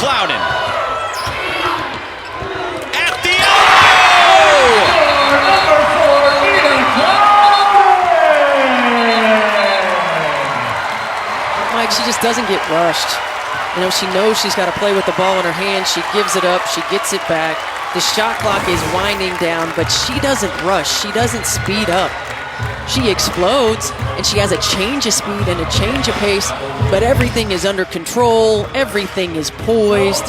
Clouden. At the elbow! Mike, she just doesn't get rushed. You know, she knows she's got to play with the ball in her hand. She gives it up. She gets it back. The shot clock is winding down, but she doesn't rush. She doesn't speed up. She explodes, and she has a change of speed and a change of pace, but everything is under control. Everything is poised.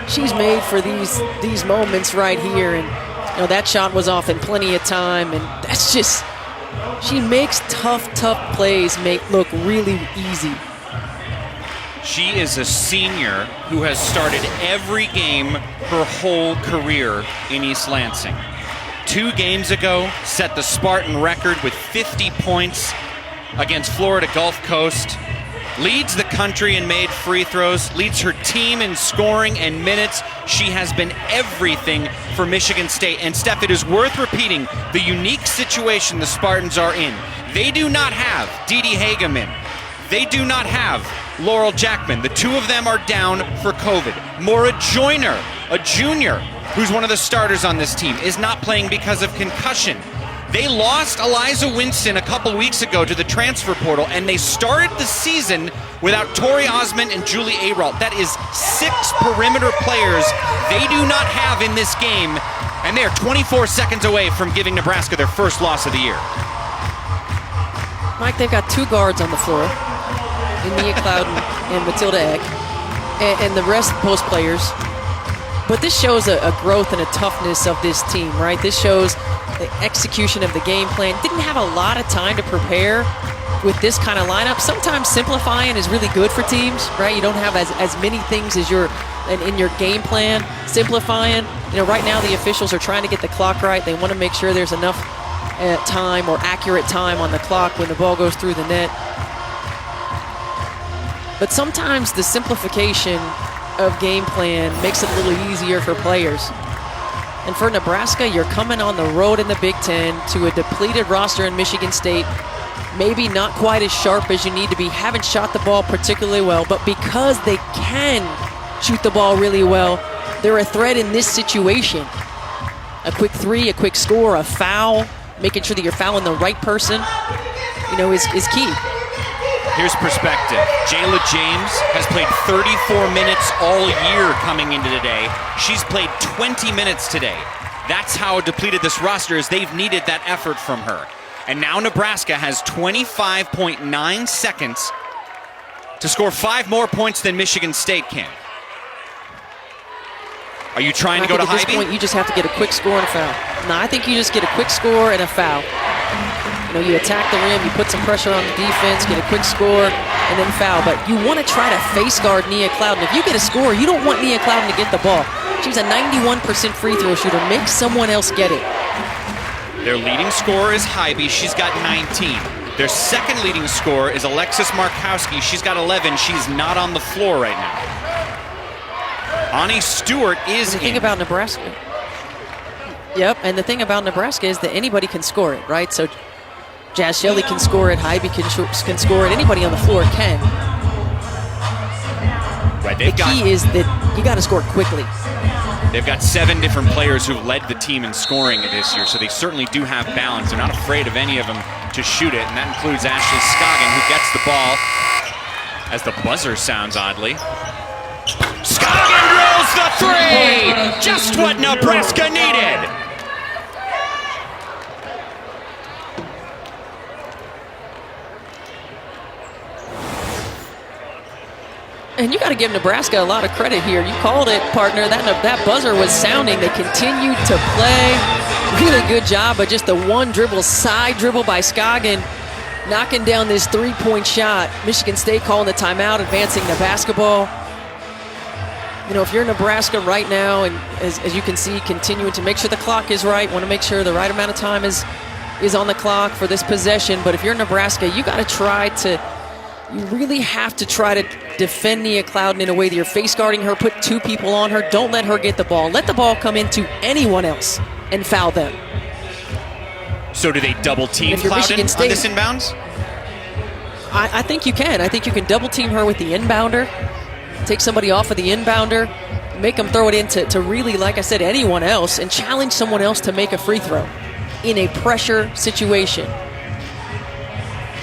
She's made for these moments right here, and you know, that shot was off in plenty of time, and that's just, she makes tough plays look really easy. She is a senior who has started every game her whole career in East Lansing. 2 games ago, set the Spartan record with 50 points against Florida Gulf Coast. Leads the country in made free throws, leads her team in scoring and minutes. She has been everything for Michigan State. And Steph, it is worth repeating the unique situation the Spartans are in. They do not have Dee Dee Hageman. They do not have Laurel Jackman. The 2 of them are down for COVID. Maura Joyner, a junior, who's one of the starters on this team, is not playing because of concussion. They lost Eliza Winston a couple weeks ago to the transfer portal, and they started the season without Tori Osmond and Julie Ayrault. That is 6 perimeter players they do not have in this game, and they are 24 seconds away from giving Nebraska their first loss of the year. Mike, they've got 2 guards on the floor, Nia Clouden and Matilda Egg, and the rest post players. But this shows a growth and a toughness of this team, right? This shows the execution of the game plan. Didn't have a lot of time to prepare with this kind of lineup. Sometimes simplifying is really good for teams, right? You don't have as many things as in your game plan. Simplifying, you know, right now the officials are trying to get the clock right. They want to make sure there's enough time or accurate time on the clock when the ball goes through the net. But sometimes the simplification of game plan makes it a little easier for players. And for Nebraska, you're coming on the road in the Big Ten to a depleted roster in Michigan State. Maybe not quite as sharp as you need to be. Haven't shot the ball particularly well, but because they can shoot the ball really well, they're a threat in this situation. A quick 3, a quick score, a foul, making sure that you're fouling the right person, you know, is key. Here's perspective. Jayla James has played 34 minutes all year coming into today. She's played 20 minutes today. That's how depleted this roster is. They've needed that effort from her. And now Nebraska has 25.9 seconds to score 5 more points than Michigan State can. Are you trying to go to Hybe? At this point, you just have to get a quick score and a foul. No, I think you just get a quick score and a foul. You know, you attack the rim, you put some pressure on the defense, get a quick score, and then foul. But you want to try to face guard Nia Clouden. If you get a score, you don't want Nia Clouden to get the ball. She's a 91% free throw shooter. Make someone else get it. Their leading scorer is Hybe. She's got 19. Their second leading scorer is Alexis Markowski. She's got 11. She's not on the floor right now. Ani Stewart is the thing about Nebraska. Yep, and the thing about Nebraska is that anybody can score it, right? So Jazz Shelley can score it, Hybe can score it, anybody on the floor can. Right, the key is that you got to score quickly. They've got 7 different players who've led the team in scoring this year, so they certainly do have balance. They're not afraid of any of them to shoot it, and that includes Ashley Scoggin, who gets the ball as the buzzer sounds oddly. Scoggin drills the 3! Just what Nebraska needed! And you got to give Nebraska a lot of credit here. You called it, partner. That buzzer was sounding. They continued to play. Really good job, but just the one dribble, side dribble by Scoggin, knocking down this 3-point shot. Michigan State calling the timeout, advancing the basketball. You know, if you're Nebraska right now, and as you can see, continuing to make sure the clock is right, want to make sure the right amount of time is on the clock for this possession. But if you're Nebraska, you got to you really have to try to defend Nia Clouden in a way that you're face guarding her, put 2 people on her, don't let her get the ball. Let the ball come into anyone else and foul them. So do they double team Clouden on this inbounds? I think you can. I think you can double team her with the inbounder. take somebody off of the inbounder, make them throw it into really, like I said, anyone else, and challenge someone else to make a free throw in a pressure situation.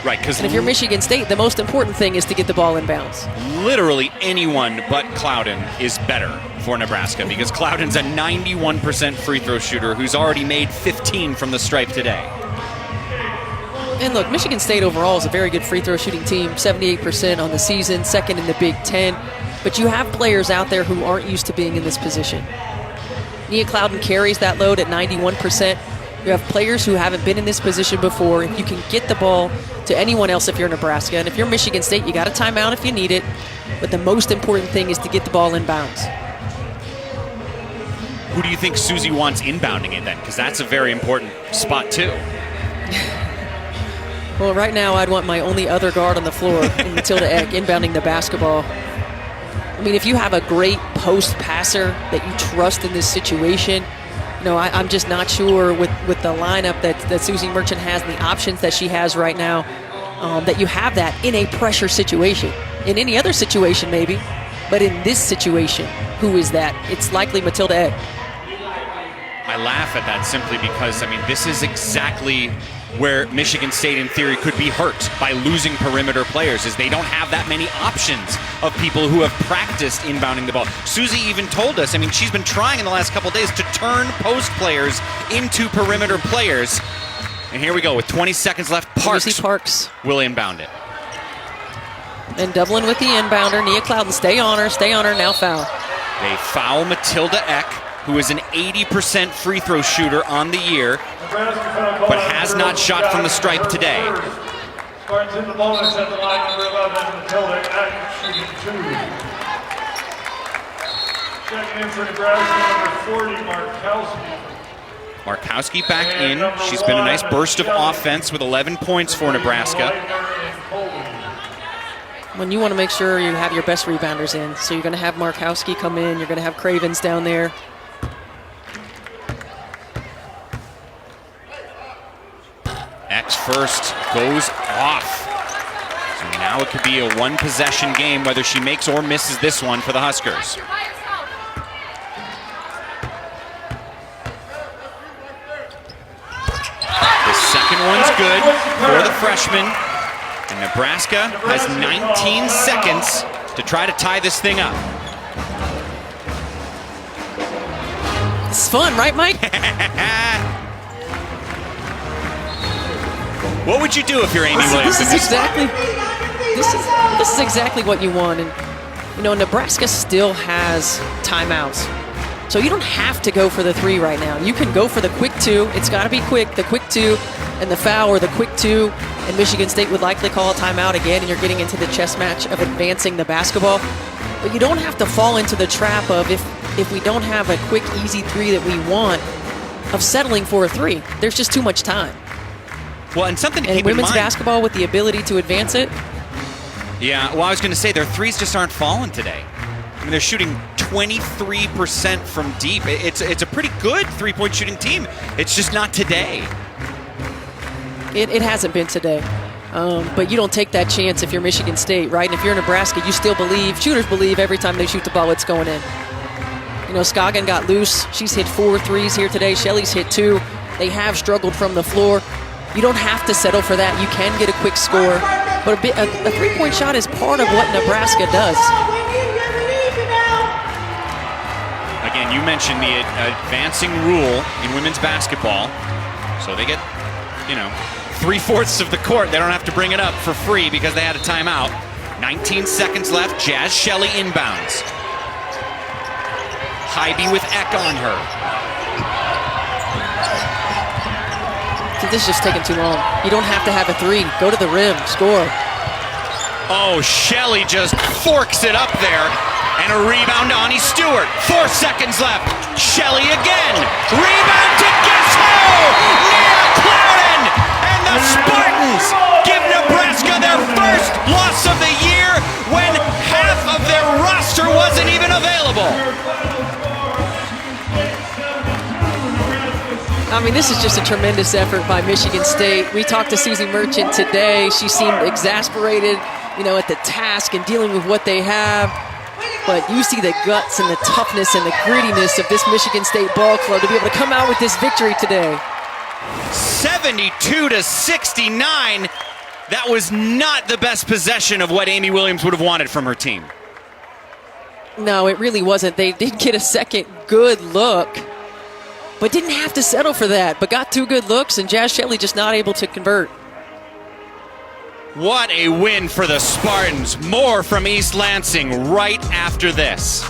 Right, because if you're Michigan State, the most important thing is to get the ball inbounds. Literally anyone but Clouden is better for Nebraska because Clouden's a 91% free throw shooter who's already made 15 from the stripe today. And look, Michigan State overall is a very good free throw shooting team, 78% on the season, second in the Big Ten. But you have players out there who aren't used to being in this position. Nia Clouden carries that load at 91%. You have players who haven't been in this position before. You can get the ball to anyone else if you're Nebraska. And if you're Michigan State, you got a timeout if you need it. But the most important thing is to get the ball inbounds. Who do you think Susie wants inbounding it then? Because that's a very important spot too. Well, right now I'd want my only other guard on the floor in Matilda Eck inbounding the basketball. I mean, if you have a great post passer that you trust in this situation, I'm just not sure with the lineup that Susie Merchant has and the options that she has right now that you have that in a pressure situation. In any other situation, maybe, but in this situation, who is that? It's likely Matilda Eck. I laugh at that simply because, this is exactly where Michigan State, in theory, could be hurt by losing perimeter players, is they don't have that many options of people who have practiced inbounding the ball. Susie even told us, she's been trying in the last couple days to turn post players into perimeter players. And here we go, with 20 seconds left, Parks will inbound it. And Dublin with the inbounder, Nia Clouden, stay on her, now foul. They foul Matilda Eck, who is an 80% free throw shooter on the year, but has not shot from the stripe today. Spartans in the bonus at the line, number 11, Matilda Eck, shooting 2. Checking in for Nebraska, number 40, Markowski. Markowski back in. She's been a nice burst of offense with 11 points for Nebraska. When you want to make sure you have your best rebounders in, so you're going to have Markowski come in, you're going to have Cravens down there. X first goes off. So now it could be a one-possession game, whether she makes or misses this one for the Huskers. The second one's good for the freshman. And Nebraska has 19 seconds to try to tie this thing up. It's fun, right, Mike? What would you do if you're Amy Williams? This is exactly what you want. And Nebraska still has timeouts. So you don't have to go for the three right now. You can go for the quick two. It's got to be quick. The quick two and the foul, or the quick two, and Michigan State would likely call a timeout again, and you're getting into the chess match of advancing the basketball. But you don't have to fall into the trap of, if we don't have a quick, easy three that we want, of settling for a three. There's just too much time. Well, and something to keep in mind. Women's basketball with the ability to advance it. Yeah, well, I was going to say their threes just aren't falling today. They're shooting 23% from deep. It's a pretty good three-point shooting team. It's just not today. It hasn't been today. But you don't take that chance if you're Michigan State, right? And if you're Nebraska, you still believe, shooters believe every time they shoot the ball, it's going in. Scoggin got loose. She's hit 4 threes here today. Shelley's hit 2. They have struggled from the floor. You don't have to settle for that. You can get a quick score. But a three-point shot is part of what Nebraska does. Again, you mentioned the advancing rule in women's basketball. So they get, 3/4 of the court. They don't have to bring it up for free because they had a timeout. 19 seconds left. Jazz Shelley inbounds. Hybe with Eck on her. This is just taking too long. You don't have to have a three. Go to the rim, score. Oh, Shelley just forks it up there. And a rebound to Ani Stewart. 4 seconds left. Shelley again. Rebound to guess who? Nia Clouden! And the Spartans give Nebraska their first loss of the year when half of their roster wasn't even available. This is just a tremendous effort by Michigan State. We talked to Susie Merchant today. She seemed exasperated, at the task and dealing with what they have. But you see the guts and the toughness and the grittiness of this Michigan State ball club to be able to come out with this victory today. 72-69. That was not the best possession of what Amy Williams would have wanted from her team. No, it really wasn't. They did get a second good look, but didn't have to settle for that. But got 2 good looks, and Jazz Shelley just not able to convert. What a win for the Spartans. More from East Lansing right after this.